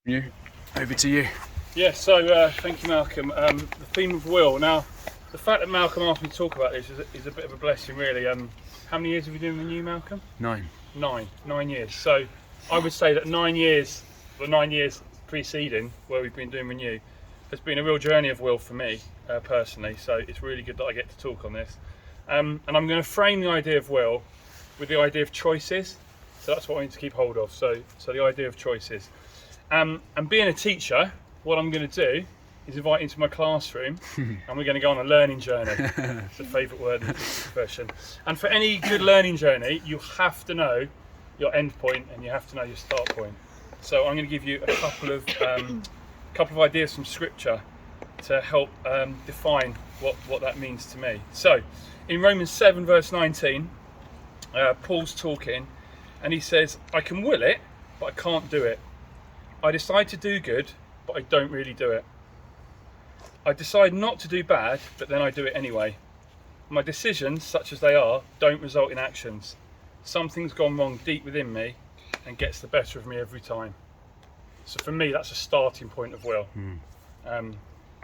You, over to you. Yeah, so thank you, Malcolm. The theme of will. Now, the fact that Malcolm asked me to talk about this is a bit of a blessing, really. How many years have you been doing Renew, Malcolm? 9. 9 years. So I would say that 9 years, the 9 years preceding where we've been doing Renew, has been a real journey of will for me personally. So it's really good that I get to talk on this. And I'm going to frame the idea of will with the idea of choices. So that's what I need to keep hold of. So the idea of choices. And being a teacher, what I'm going to do is invite you into my classroom and we're going to go on a learning journey. It's a favourite word in the teaching profession. And for any good learning journey, you have to know your end point and you have to know your start point. So I'm going to give you a couple of ideas from Scripture to help define what that means to me. So in Romans 7 verse 19, Paul's talking and he says, I can will it, but I can't do it. I decide to do good, but I don't really do it. I decide not to do bad, but then I do it anyway. My decisions, such as they are, don't result in actions. Something's gone wrong deep within me and gets the better of me every time. So for me, that's a starting point of will.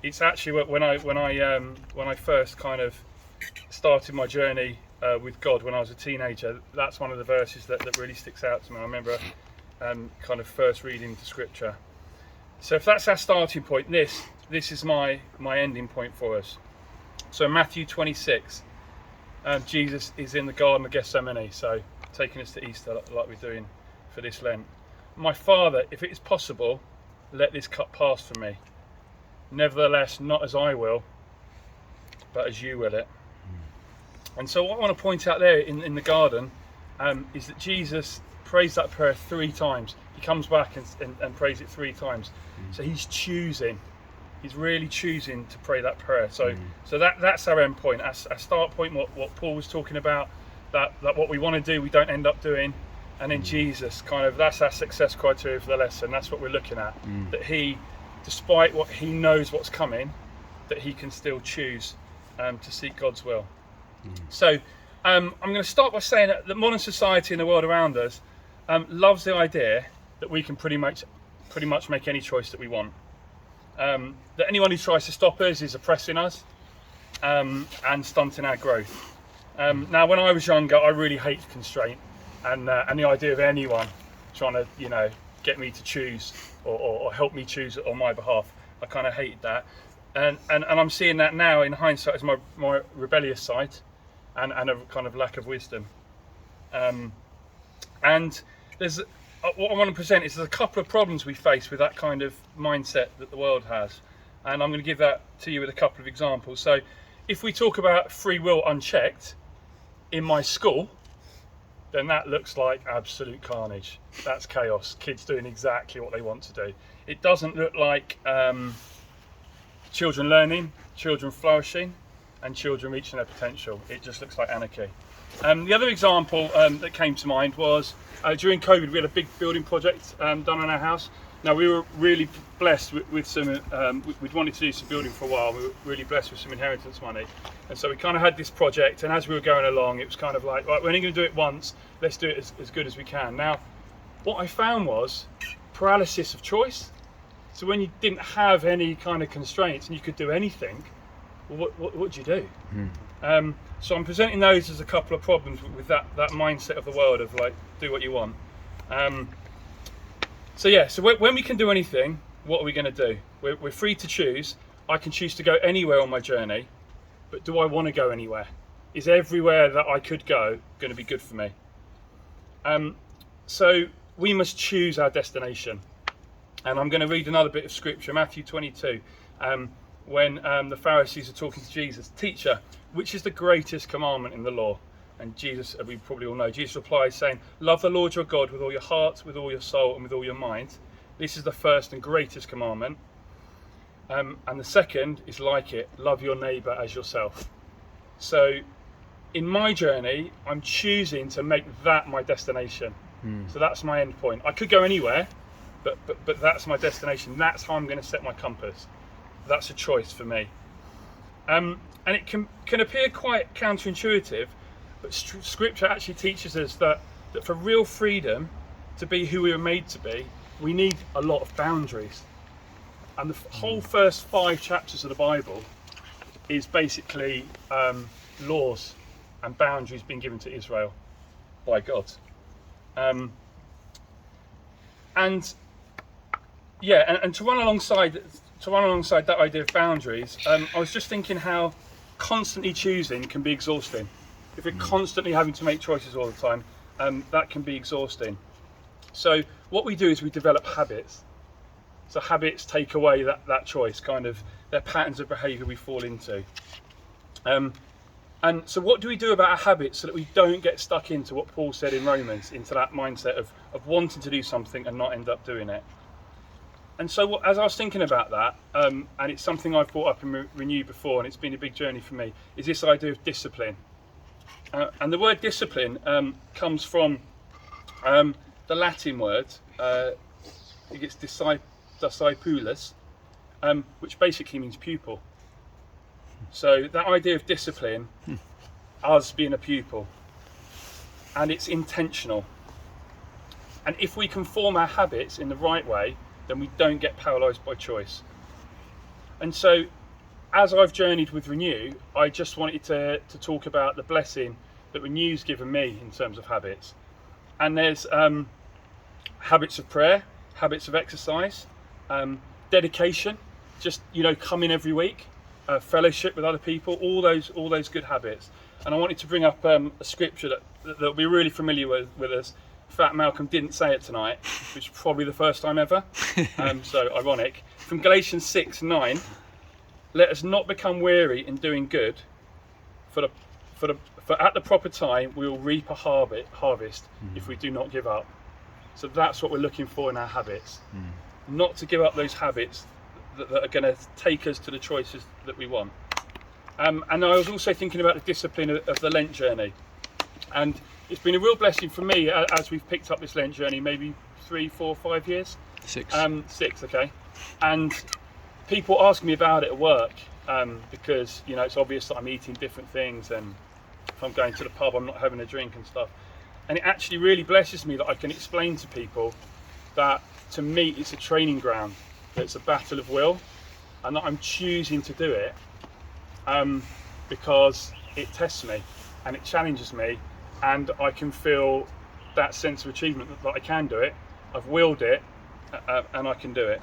It's actually when I first kind of started my journey with God when I was a teenager. That's one of the verses that really sticks out to me. I remember kind of first reading the Scripture. So if that's our starting point, this is my ending point for us. So Matthew 26, Jesus is in the Garden of Gethsemane, so taking us to Easter like we're doing for this Lent. My Father, if it is possible, let this cup pass from me. Nevertheless, not as I will, but as you will it. And so what I want to point out there in the garden is that Jesus prays that prayer 3 times. He comes back and prays it 3 times. So he's choosing. He's really choosing to pray that prayer. So that's our end point. Our start point, what Paul was talking about, that what we want to do, we don't end up doing. And then Jesus, kind of, that's our success criteria for the lesson. That's what we're looking at. That he, despite what he knows what's coming, that he can still choose to seek God's will. So I'm going to start by saying that the modern society and the world around us loves the idea that we can pretty much make any choice that we want. That anyone who tries to stop us is oppressing us and stunting our growth. Now, when I was younger, I really hated constraint and the idea of anyone trying to, get me to choose or help me choose on my behalf. I kind of hated that, and I'm seeing that now in hindsight as my rebellious side and a kind of lack of wisdom. And there's what I want to present is there's a couple of problems we face with that kind of mindset that the world has, and I'm going to give that to you with a couple of examples. So if we talk about free will unchecked in my school, then that looks like absolute carnage. That's chaos. Kids doing exactly what they want to do. It doesn't look like children learning, children flourishing, and children reaching their potential. It just looks like anarchy. The other example that came to mind was during COVID, we had a big building project done on our house. Now, we were really blessed with some, we'd wanted to do some building for a while. We were really blessed with some inheritance money. And so we kind of had this project, and as we were going along, it was kind of like, right, we're only going to do it once, let's do it as good as we can. Now, what I found was paralysis of choice. So when you didn't have any kind of constraints and you could do anything, well, what would you do? So I'm presenting those as a couple of problems with that mindset of the world of like, do what you want. So when we can do anything, what are we going to do? We're free to choose. I can choose to go anywhere on my journey, but do I want to go anywhere? Is everywhere that I could go going to be good for me? So we must choose our destination. And I'm going to read another bit of scripture, Matthew 22, when the Pharisees are talking to Jesus. Teacher, which is the greatest commandment in the law? And Jesus, we probably all know, Jesus replies saying, love the Lord your God with all your heart, with all your soul, and with all your mind. This is the first and greatest commandment. And the second is like it, love your neighbour as yourself. So in my journey, I'm choosing to make that my destination. So that's my end point. I could go anywhere, but that's my destination. That's how I'm going to set my compass. That's a choice for me. And it can appear quite counterintuitive, but Scripture actually teaches us that for real freedom to be who we were made to be, we need a lot of boundaries. And the whole first 5 chapters of the Bible is basically laws and boundaries being given to Israel by God. And to run alongside that idea of boundaries, I was just thinking how constantly choosing can be exhausting. If you're constantly having to make choices all the time, that can be exhausting. So what we do is we develop habits. So habits take away that choice, kind of they're patterns of behaviour we fall into. And so what do we do about our habits so that we don't get stuck into what Paul said in Romans, into that mindset of wanting to do something and not end up doing it? And so as I was thinking about that, and it's something I've brought up in Renew before, and it's been a big journey for me, is this idea of discipline. And the word discipline comes from the Latin word, I think it's discipulus, which basically means pupil. So that idea of discipline, us being a pupil, and it's intentional. And if we can form our habits in the right way, then we don't get paralysed by choice. And so as I've journeyed with Renew, I just wanted to talk about the blessing that Renew's given me in terms of habits. And there's habits of prayer, habits of exercise, dedication, just coming every week, fellowship with other people, all those good habits. And I wanted to bring up a scripture that will be really familiar with us. In fact, Malcolm didn't say it tonight, which is probably the first time ever, so ironic. From Galatians 6:9, let us not become weary in doing good, for at the proper time we will reap a harvest if we do not give up. So that's what we're looking for in our habits, not to give up those habits that are going to take us to the choices that we want. And I was also thinking about the discipline of the Lent journey, and it's been a real blessing for me as we've picked up this Lent journey, maybe 3, 4, 5 years? 6. 6, okay. And people ask me about it at work because it's obvious that I'm eating different things, and if I'm going to the pub I'm not having a drink and stuff. And it actually really blesses me that I can explain to people that to me it's a training ground, that it's a battle of will, and that I'm choosing to do it because it tests me and it challenges me, and I can feel that sense of achievement that I can do it. I've willed it, and I can do it.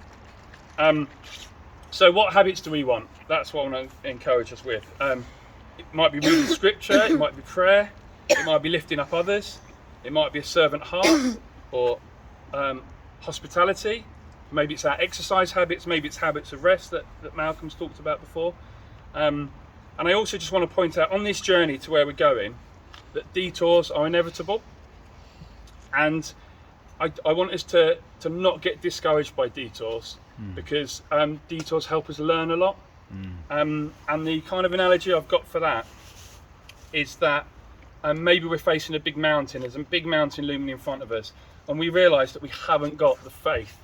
So what habits do we want? That's what I want to encourage us with. It might be reading scripture, it might be prayer, it might be lifting up others, it might be a servant heart, or hospitality. Maybe it's our exercise habits, maybe it's habits of rest that Malcolm's talked about before. And I also just want to point out on this journey to where we're going that detours are inevitable, and I want us to not get discouraged by detours, because detours help us learn a lot. And the kind of analogy I've got for that is that maybe we're facing a big mountain, there's a big mountain looming in front of us, and we realise that we haven't got the faith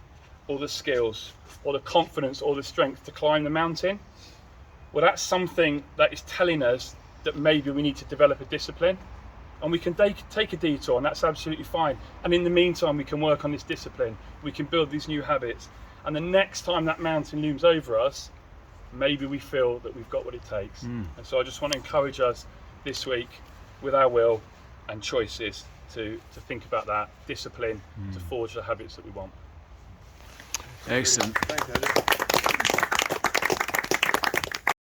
or the skills or the confidence or the strength to climb the mountain. Well, that's something that is telling us that maybe we need to develop a discipline, and we can take a detour, and that's absolutely fine. And in the meantime, we can work on this discipline, we can build these new habits, and the next time that mountain looms over us, maybe we feel that we've got what it takes. And so I just want to encourage us this week with our will and choices to think about that discipline, to forge the habits that we want. Excellent. Thanks, Andy.